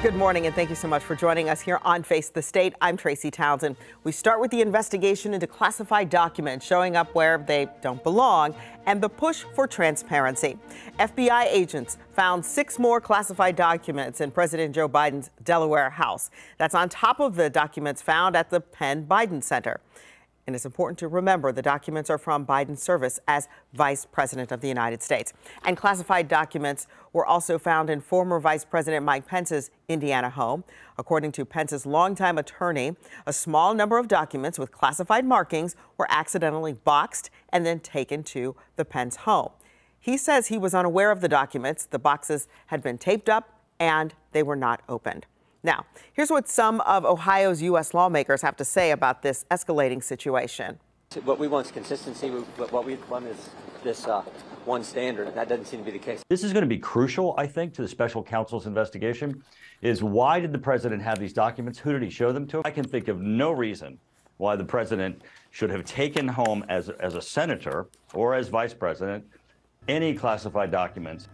Good morning, and thank you so much for joining us here on Face the State. I'm Tracy Townsend. We start with the investigation into classified documents showing up where they don't belong and the push for transparency. FBI agents found 6 more classified documents in President Joe Biden's Delaware house. That's on top of the documents found at the Penn Biden Center. And it's important to remember the documents are from Biden's service as Vice President of the United States. And classified documents were also found in former Vice President Mike Pence's Indiana home. According to Pence's longtime attorney, a small number of documents with classified markings were accidentally boxed and then taken to the Pence home. He says he was unaware of the documents. The boxes had been taped up and they were not opened. Now, here's what some of Ohio's U.S. lawmakers have to say about this escalating situation. What we want is consistency. What we want is this one standard. That doesn't seem to be the case. This is going to be crucial, I think, to the special counsel's investigation, is why did the president have these documents? Who did he show them to? I can think of no reason why the president should have taken home as a senator or as vice president any classified documents.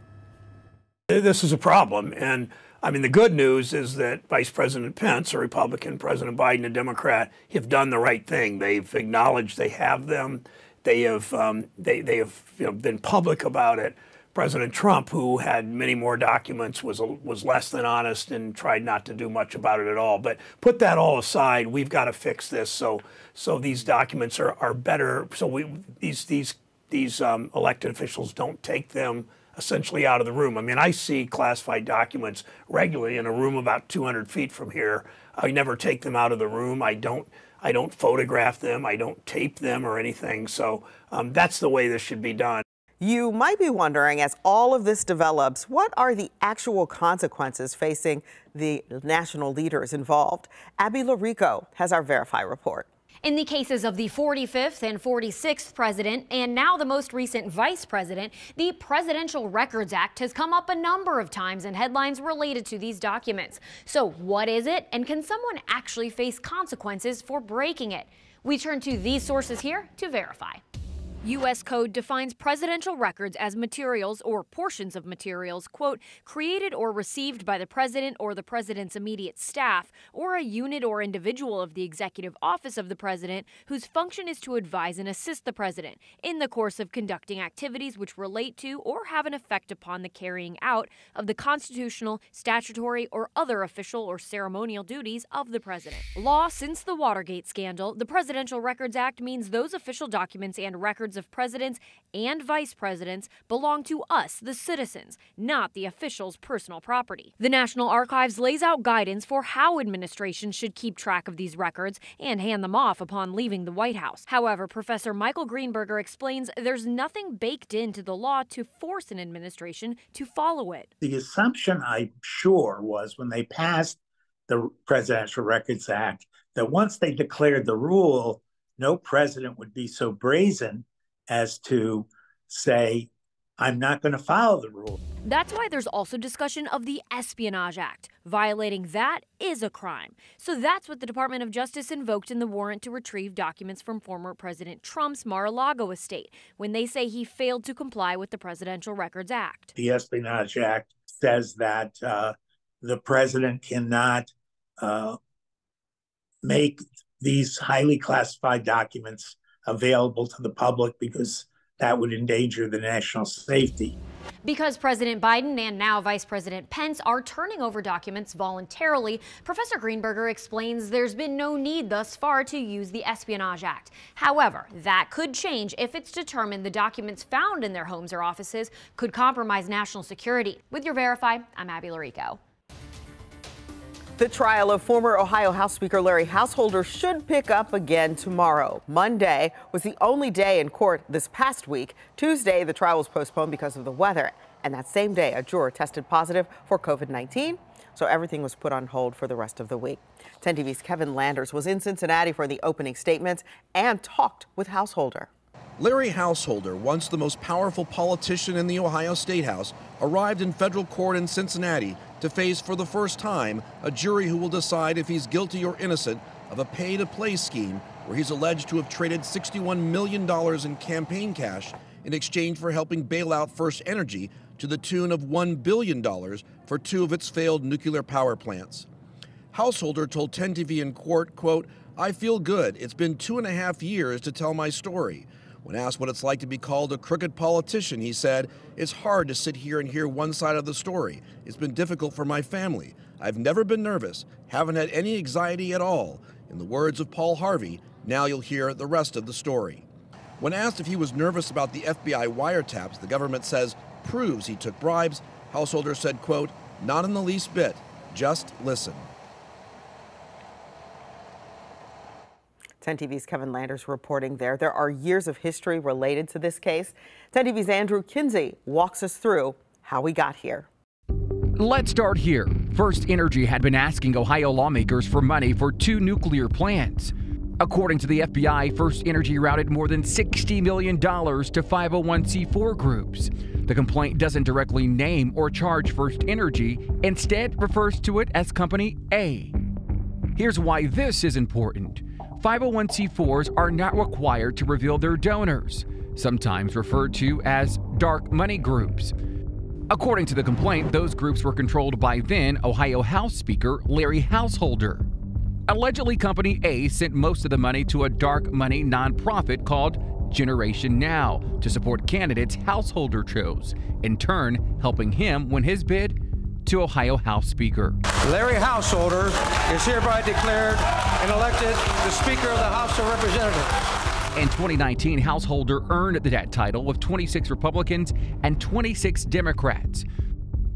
This is a problem. And I mean, the good news is that Vice President Pence, a Republican, President Biden, a Democrat, have done the right thing. They've acknowledged they have them. They have been public about it. President Trump, who had many more documents, was less than honest and tried not to do much about it at all. But put that all aside, we've got to fix this so these documents are better. So these elected officials don't take them essentially out of the room. I mean, I see classified documents regularly in a room about 200 feet from here. I never take them out of the room. I don't photograph them. I don't tape them or anything. So that's the way this should be done. You might be wondering, as all of this develops, what are the actual consequences facing the national leaders involved? Abby Larico has our Verify report. In the cases of the 45th and 46th president, and now the most recent vice president, the Presidential Records Act has come up a number of times in headlines related to these documents. So what is it, and can someone actually face consequences for breaking it? We turn to these sources here to verify. U.S. Code defines presidential records as materials or portions of materials, quote, created or received by the president or the president's immediate staff, or a unit or individual of the executive office of the president whose function is to advise and assist the president in the course of conducting activities which relate to or have an effect upon the carrying out of the constitutional, statutory, or other official or ceremonial duties of the president. Law since the Watergate scandal, the Presidential Records Act means those official documents and records of presidents and vice presidents belong to us, the citizens, not the official's personal property. The National Archives lays out guidance for how administrations should keep track of these records and hand them off upon leaving the White House. However, Professor Michael Greenberger explains there's nothing baked into the law to force an administration to follow it. The assumption, I'm sure, was when they passed the Presidential Records Act that once they declared the rule, no president would be so brazen as to say, I'm not going to follow the rule. That's why there's also discussion of the Espionage Act. Violating that is a crime. So that's what the Department of Justice invoked in the warrant to retrieve documents from former President Trump's Mar-a-Lago estate when they say he failed to comply with the Presidential Records Act. The Espionage Act says that the president cannot make these highly classified documents available to the public because that would endanger the national safety. Because President Biden and now Vice President Pence are turning over documents voluntarily, Professor Greenberger explains there's been no need thus far to use the Espionage Act. However, that could change if it's determined the documents found in their homes or offices could compromise national security. With your Verify, I'm Abby Larico. The trial of former Ohio House Speaker Larry Householder should pick up again tomorrow. Monday was the only day in court this past week. Tuesday, the trial was postponed because of the weather. And that same day, a juror tested positive for COVID-19. so everything was put on hold for the rest of the week. 10 TV's Kevin Landers was in Cincinnati for the opening statements and talked with Householder. Larry Householder, once the most powerful politician in the Ohio State House, arrived in federal court in Cincinnati to face for the first time a jury who will decide if he's guilty or innocent of a pay-to-play scheme where he's alleged to have traded $61 million in campaign cash in exchange for helping bail out First Energy to the tune of $1 billion for 2 of its failed nuclear power plants. Householder told 10 TV in court, quote, "I feel good. It's been 2.5 years to tell my story." When asked what it's like to be called a crooked politician, he said, "It's hard to sit here and hear one side of the story. It's been difficult for my family. I've never been nervous, haven't had any anxiety at all." In the words of Paul Harvey, now you'll hear the rest of the story. When asked if he was nervous about the FBI wiretaps the government says proves he took bribes, Householder said, quote, "Not in the least bit. Just listen." 10 TV's Kevin Landers reporting there. There are years of history related to this case. 10 TV's Andrew Kinsey walks us through how we got here. Let's start here. First Energy had been asking Ohio lawmakers for money for 2 nuclear plants. According to the FBI, First Energy routed more than $60 million to 501c4 groups. The complaint doesn't directly name or charge First Energy, instead refers to it as Company A. Here's why this is important. 501c4s are not required to reveal their donors, sometimes referred to as dark money groups. According to the complaint, those groups were controlled by then Ohio House Speaker Larry Householder. Allegedly, Company A sent most of the money to a dark money nonprofit called Generation Now to support candidates Householder chose, in turn helping him win his bid to Ohio House Speaker. Larry Householder is hereby declared and elected the Speaker of the House of Representatives. In 2019, Householder earned that title with 26 Republicans and 26 Democrats.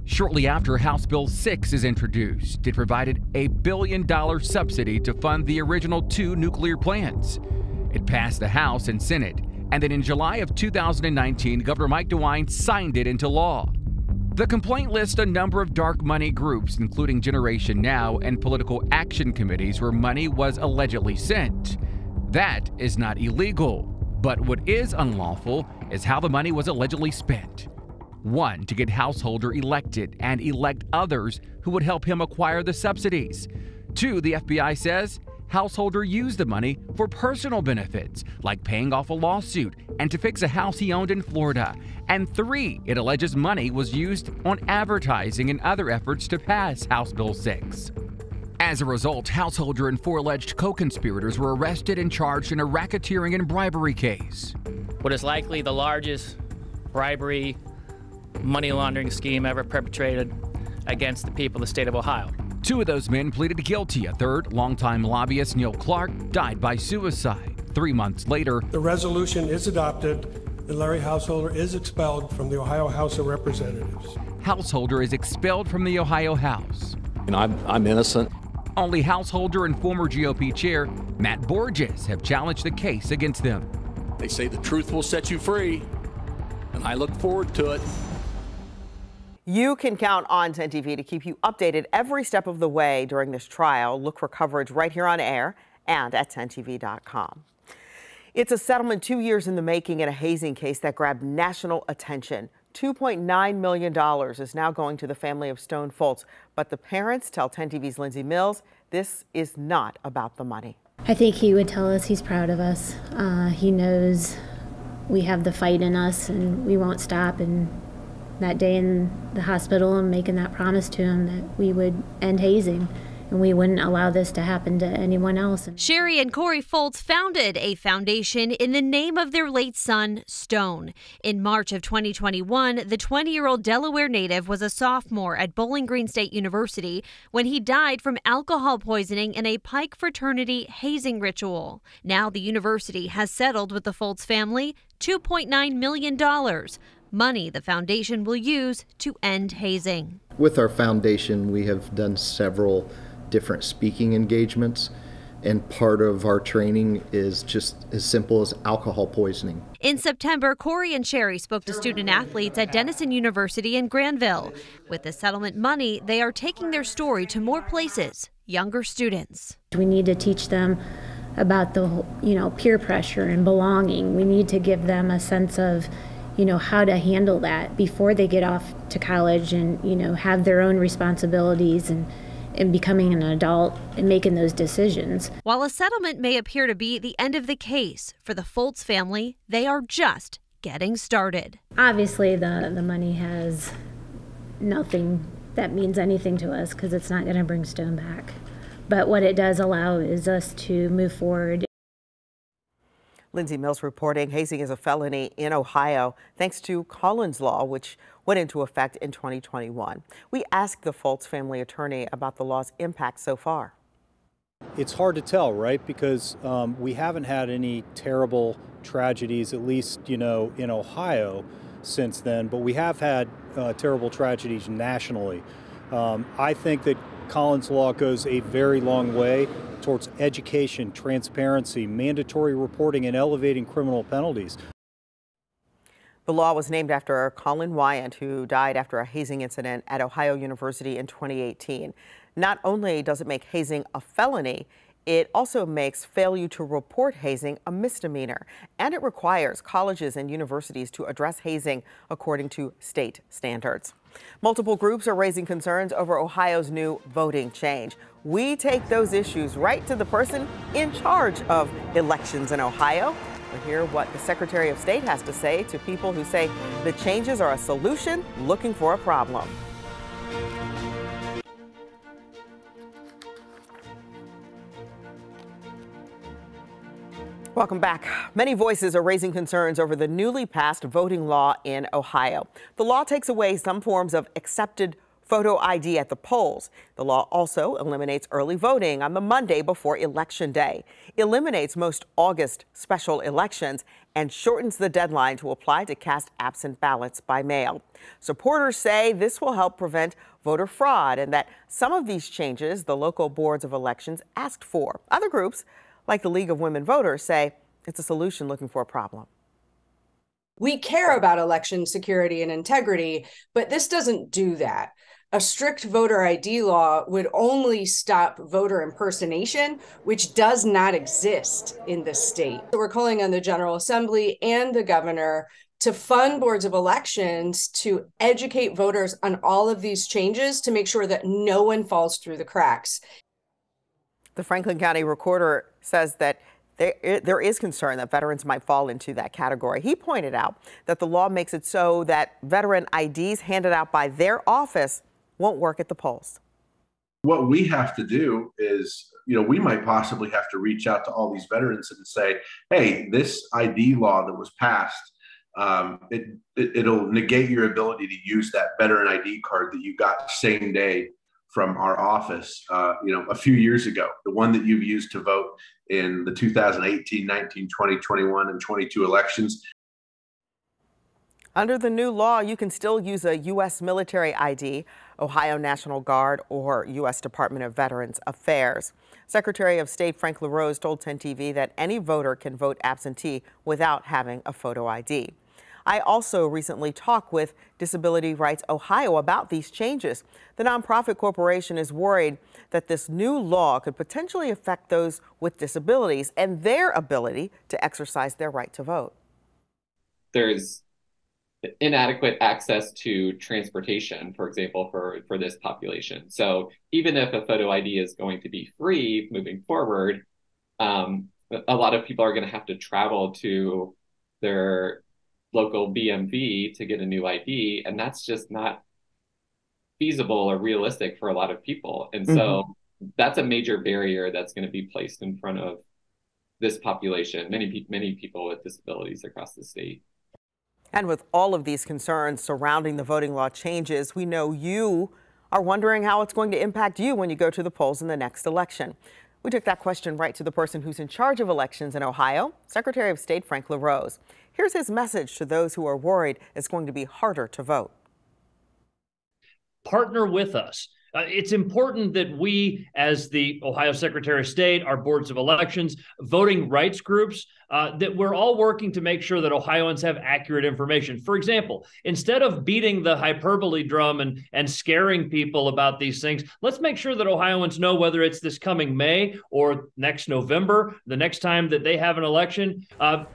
Shortly after, House Bill 6 is introduced. It provided a $1 billion subsidy to fund the original 2 nuclear plants. It passed the House and Senate, and then in July of 2019, Governor Mike DeWine signed it into law. The complaint lists a number of dark money groups, including Generation Now and political action committees where money was allegedly sent. That is not illegal, but what is unlawful is how the money was allegedly spent. 1, to get Householder elected and elect others who would help him acquire the subsidies. 2, the FBI says Householder used the money for personal benefits, like paying off a lawsuit and to fix a house he owned in Florida. And 3, it alleges money was used on advertising and other efforts to pass House Bill 6. As a result, Householder and 4 alleged co-conspirators were arrested and charged in a racketeering and bribery case. What is likely the largest bribery money laundering scheme ever perpetrated against the people of the state of Ohio. 2 of those men pleaded guilty. A third, longtime lobbyist Neil Clark, died by suicide. 3 months later, the resolution is adopted and Larry Householder is expelled from the Ohio House of Representatives. Householder is expelled from the Ohio House. And I'm innocent. Only Householder and former GOP chair Matt Borges have challenged the case against them. They say the truth will set you free, and I look forward to it. You can count on 10 TV to keep you updated every step of the way during this trial. Look for coverage right here on air and at 10tv.com. It's a settlement 2 years in the making in a hazing case that grabbed national attention. $2.9 million is now going to the family of Stone Foltz, but the parents tell 10 TV's Lindsay Mills this is not about the money. I think he would tell us he's proud of us. He knows we have the fight in us and we won't stop. And that day in the hospital and making that promise to him that we would end hazing and we wouldn't allow this to happen to anyone else. Sherry and Corey Foltz founded a foundation in the name of their late son, Stone. In March of 2021, the 20-year-old Delaware native was a sophomore at Bowling Green State University when he died from alcohol poisoning in a Pike fraternity hazing ritual. Now the university has settled with the Foltz family $2.9 million. Money the foundation will use to end hazing. With our foundation, we have done several different speaking engagements And part of our training is just as simple as alcohol poisoning. In September, Corey and Sherry spoke to student athletes at Denison University in Granville. With the settlement money, they are taking their story to more places, younger students. We need to teach them about the, peer pressure and belonging. We need to give them a sense of, how to handle that before they get off to college and, have their own responsibilities and becoming an adult and making those decisions. While a settlement may appear to be the end of the case, for the Foltz family, they are just getting started. Obviously, the money has nothing that means anything to us because it's not going to bring Stone back. But what it does allow is us to move forward. Lindsay Mills reporting hazing is a felony in Ohio thanks to Collins Law, which went into effect in 2021. We asked the Foltz family attorney about the law's impact so far. It's hard to tell, right? Because we haven't had any terrible tragedies, at least, in Ohio since then, but we have had terrible tragedies nationally. I think that Collins Law goes a very long way towards education, transparency, mandatory reporting, and elevating criminal penalties. The law was named after Colin Wyant, who died after a hazing incident at Ohio University in 2018. Not only does it make hazing a felony, it also makes failure to report hazing a misdemeanor, and it requires colleges and universities to address hazing according to state standards. Multiple groups are raising concerns over Ohio's new voting change. We take those issues right to the person in charge of elections in Ohio. We'll hear what the Secretary of State has to say to people who say the changes are a solution looking for a problem. Welcome back. Many voices are raising concerns over the newly passed voting law in Ohio. The law takes away some forms of accepted photo ID at the polls. The law also eliminates early voting on the Monday before Election Day, eliminates most August special elections, and shortens the deadline to apply to cast absent ballots by mail. Supporters say this will help prevent voter fraud and that some of these changes the local boards of elections asked for. Other groups, like the League of Women Voters, say it's a solution looking for a problem. We care about election security and integrity, but this doesn't do that. A strict voter ID law would only stop voter impersonation, which does not exist in the state. So we're calling on the General Assembly and the governor to fund boards of elections to educate voters on all of these changes to make sure that no one falls through the cracks. The Franklin County Recorder says that there is concern that veterans might fall into that category. He pointed out that the law makes it so that veteran IDs handed out by their office won't work at the polls. What we have to do is, we might possibly have to reach out to all these veterans and say, hey, this ID law that was passed, it'll negate your ability to use that veteran ID card that you got same day from our office, a few years ago, the one that you've used to vote in the 2018, 19, 20, 21, and 22 elections. Under the new law, you can still use a U.S. military ID, Ohio National Guard, or U.S. Department of Veterans Affairs. Secretary of State Frank LaRose told 10 TV that any voter can vote absentee without having a photo ID. I also recently talked with Disability Rights Ohio about these changes. The nonprofit corporation is worried that this new law could potentially affect those with disabilities and their ability to exercise their right to vote. There's inadequate access to transportation, for example, for this population. So even if a photo ID is going to be free moving forward, a lot of people are going to have to travel to their local BMV to get a new ID, and that's just not feasible or realistic for a lot of people. And so that's a major barrier that's going to be placed in front of this population, many people with disabilities across the state. And with all of these concerns surrounding the voting law changes, we know you are wondering how it's going to impact you when you go to the polls in the next election. We took that question right to the person who's in charge of elections in Ohio, Secretary of State Frank LaRose. Here's his message to those who are worried it's going to be harder to vote. Partner with us. It's important that we, as the Ohio Secretary of State, our boards of elections, voting rights groups, that we're all working to make sure that Ohioans have accurate information. For example, instead of beating the hyperbole drum and scaring people about these things, let's make sure that Ohioans know whether it's this coming May or next November, the next time that they have an election.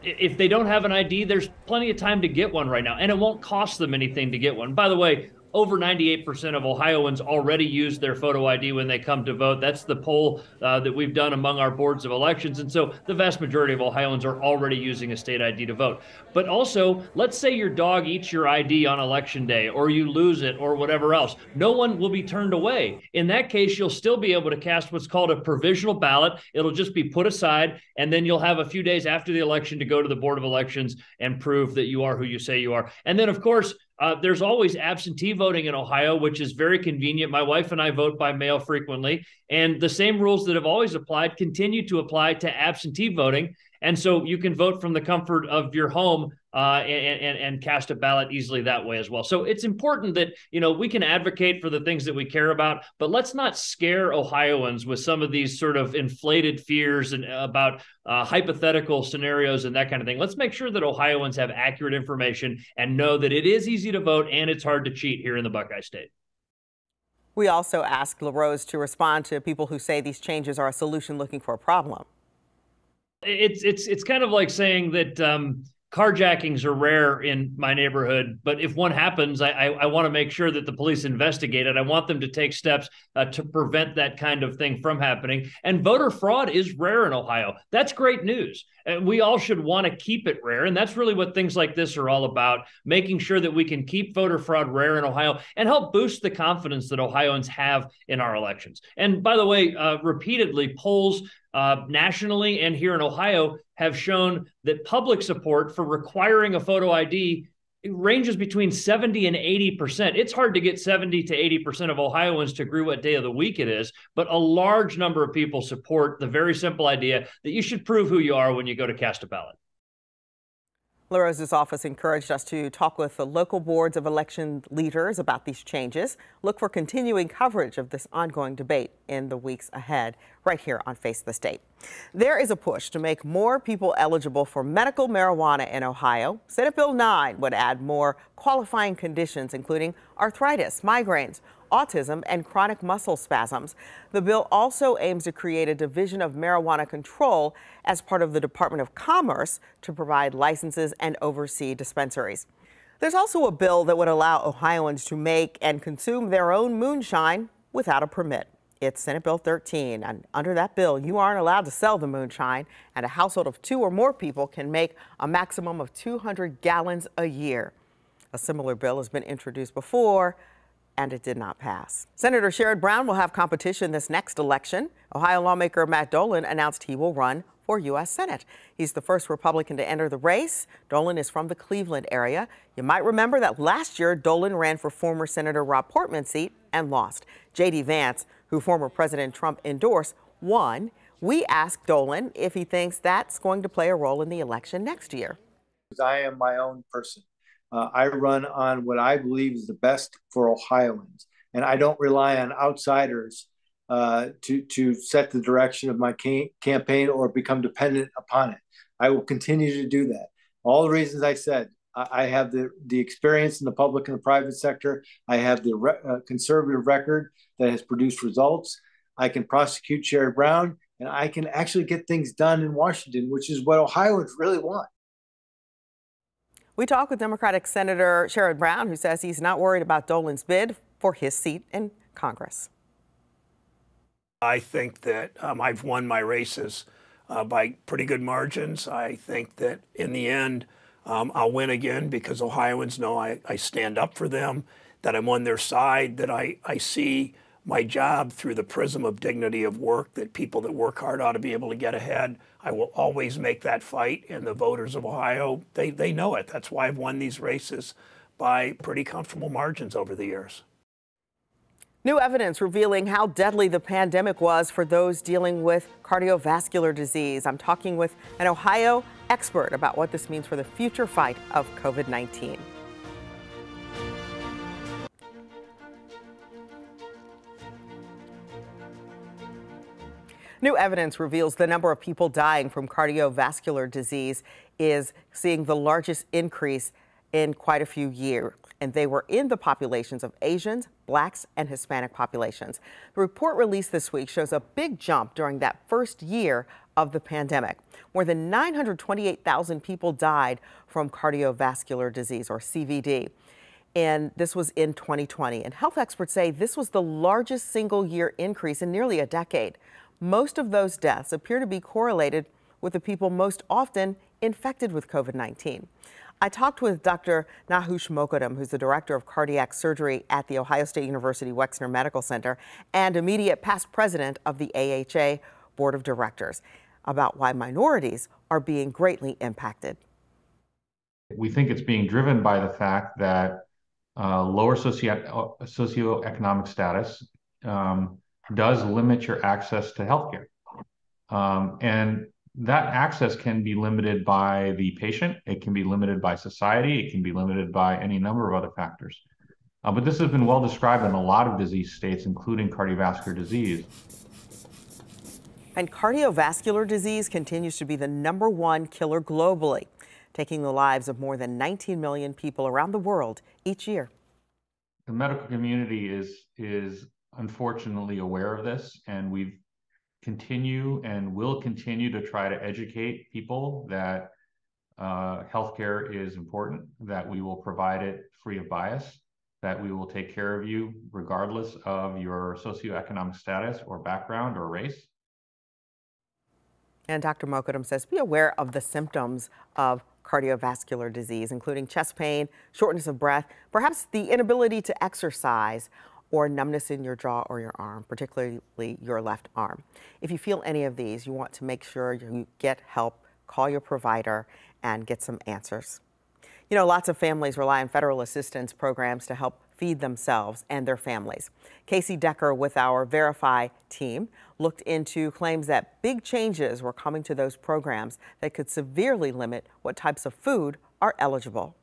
If they don't have an ID, there's plenty of time to get one right now, and it won't cost them anything to get one. By the way, over 98% of Ohioans already use their photo ID when they come to vote. That's the poll that we've done among our boards of elections. And so the vast majority of Ohioans are already using a state ID to vote. But also, let's say your dog eats your ID on election day, or you lose it, or whatever else. No one will be turned away. In that case, you'll still be able to cast what's called a provisional ballot. It'll just be put aside, and then you'll have a few days after the election to go to the Board of Elections and prove that you are who you say you are. And then, of course, there's always absentee voting in Ohio, which is very convenient. My wife and I vote by mail frequently, and the same rules that have always applied continue to apply to absentee voting. And so you can vote from the comfort of your home and cast a ballot easily that way as well. So it's important that, we can advocate for the things that we care about, but let's not scare Ohioans with some of these sort of inflated fears and about hypothetical scenarios and that kind of thing. Let's make sure that Ohioans have accurate information and know that it is easy to vote and it's hard to cheat here in the Buckeye State. We also asked LaRose to respond to people who say these changes are a solution looking for a problem. It's kind of like saying that carjackings are rare in my neighborhood, but if one happens, I want to make sure that the police investigate it. I want them to take steps to prevent that kind of thing from happening. And voter fraud is rare in Ohio. That's great news. And we all should want to keep it rare. And that's really what things like this are all about, making sure that we can keep voter fraud rare in Ohio and help boost the confidence that Ohioans have in our elections. And by the way, repeatedly, polls nationally and here in Ohio have shown that public support for requiring a photo ID ranges between 70 and 80%. It's hard to get 70 to 80% of Ohioans to agree what day of the week it is, but a large number of people support the very simple idea that you should prove who you are when you go to cast a ballot. LaRose's office encouraged us to talk with the local boards of election leaders about these changes. Look for continuing coverage of this ongoing debate in the weeks ahead, right here on Face the State. There is a push to make more people eligible for medical marijuana in Ohio. Senate Bill 9 would add more qualifying conditions, including arthritis, migraines, autism, and chronic muscle spasms. The bill also aims to create a division of marijuana control as part of the Department of Commerce to provide licenses and oversee dispensaries. There's also a bill that would allow Ohioans to make and consume their own moonshine without a permit. It's Senate Bill 13, and under that bill, you aren't allowed to sell the moonshine, and a household of 2 or more people can make a maximum of 200 gallons a year. A similar bill has been introduced before, and it did not pass. Senator Sherrod Brown will have competition this next election. Ohio lawmaker Matt Dolan announced he will run for U.S. Senate. He's the first Republican to enter the race. Dolan is from the Cleveland area. You might remember that last year, Dolan ran for former Senator Rob Portman's seat and lost. J.D. Vance, who former President Trump endorsed, won. We asked Dolan if he thinks that's going to play a role in the election next year. I am my own person. I run on what I believe is the best for Ohioans, and I don't rely on outsiders to set the direction of my campaign or become dependent upon it. I will continue to do that. All the reasons I said. I have the experience in the public and the private sector. I have the conservative record that has produced results. I can prosecute Sherrod Brown, and I can actually get things done in Washington, which is what Ohioans really want. We talked with Democratic Senator Sherrod Brown, who says he's not worried about Dolan's bid for his seat in Congress. I think that I've won my races by pretty good margins. I think that in the end, I'll win again because Ohioans know I stand up for them, that I'm on their side, that I see my job through the prism of dignity of work, that people that work hard ought to be able to get ahead. I will always make that fight, and the voters of Ohio, they know it. That's why I've won these races by pretty comfortable margins over the years. New evidence revealing how deadly the pandemic was for those dealing with cardiovascular disease. I'm talking with an Ohio expert about what this means for the future fight of COVID-19. New evidence reveals the number of people dying from cardiovascular disease is seeing the largest increase in quite a few years, and they were in the populations of Asians, Blacks, and Hispanic populations. The report released this week shows a big jump during that first year of the pandemic. More than 928,000 people died from cardiovascular disease, or CVD. And this was in 2020. And health experts say this was the largest single-year increase in nearly a decade. Most of those deaths appear to be correlated with the people most often infected with COVID-19. I talked with Dr. Nahush Mokadam, who's the director of cardiac surgery at the Ohio State University Wexner Medical Center and immediate past president of the AHA Board of Directors, about why minorities are being greatly impacted. We think it's being driven by the fact that lower socioeconomic status does limit your access to healthcare. And that access can be limited by the patient, it can be limited by society, it can be limited by any number of other factors. But this has been well described in a lot of disease states, including cardiovascular disease. And cardiovascular disease continues to be the #1 killer globally, taking the lives of more than 19 million people around the world each year. The medical community is unfortunately aware of this, and we continue and will continue to try to educate people that healthcare is important, that we will provide it free of bias, that we will take care of you regardless of your socioeconomic status or background or race. And Dr. Mokadam says be aware of the symptoms of cardiovascular disease, including chest pain, shortness of breath, perhaps the inability to exercise, or numbness in your jaw or your arm, particularly your left arm. If you feel any of these, you want to make sure you get help, call your provider, and get some answers. You know, lots of families rely on federal assistance programs to help feed themselves and their families. Casey Decker with our Verify team looked into claims that big changes were coming to those programs that could severely limit what types of food are eligible.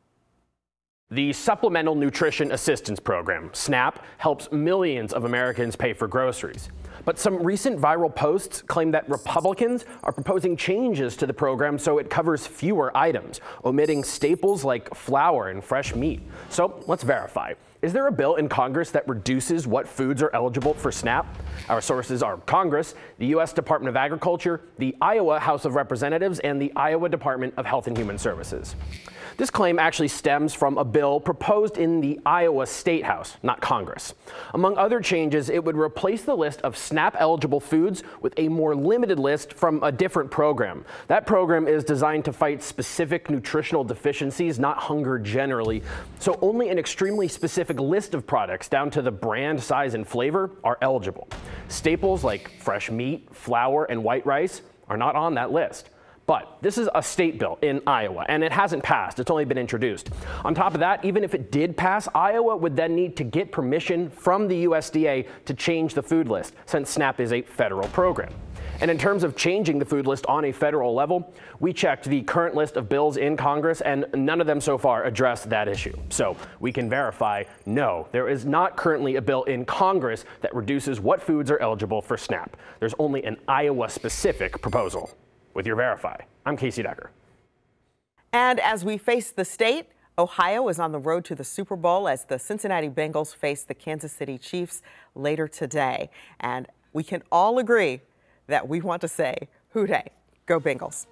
The Supplemental Nutrition Assistance Program, SNAP, helps millions of Americans pay for groceries. But some recent viral posts claim that Republicans are proposing changes to the program so it covers fewer items, omitting staples like flour and fresh meat. So let's verify. Is there a bill in Congress that reduces what foods are eligible for SNAP? Our sources are Congress, the U.S. Department of Agriculture, the Iowa House of Representatives, and the Iowa Department of Health and Human Services. This claim actually stems from a bill proposed in the Iowa State House, not Congress. Among other changes, it would replace the list of SNAP-eligible foods with a more limited list from a different program. That program is designed to fight specific nutritional deficiencies, not hunger generally. So only an extremely specific list of products, down to the brand, size, and flavor, are eligible. Staples like fresh meat, flour, and white rice are not on that list. But this is a state bill in Iowa, and it hasn't passed. It's only been introduced. On top of that, even if it did pass, Iowa would then need to get permission from the USDA to change the food list, since SNAP is a federal program. And in terms of changing the food list on a federal level, we checked the current list of bills in Congress, and none of them so far address that issue. So we can verify, no, there is not currently a bill in Congress that reduces what foods are eligible for SNAP. There's only an Iowa-specific proposal. With your Verify, I'm Casey Decker. And as we face the state, Ohio is on the road to the Super Bowl as the Cincinnati Bengals face the Kansas City Chiefs later today. And we can all agree that we want to say, Hoo-day, go Bengals.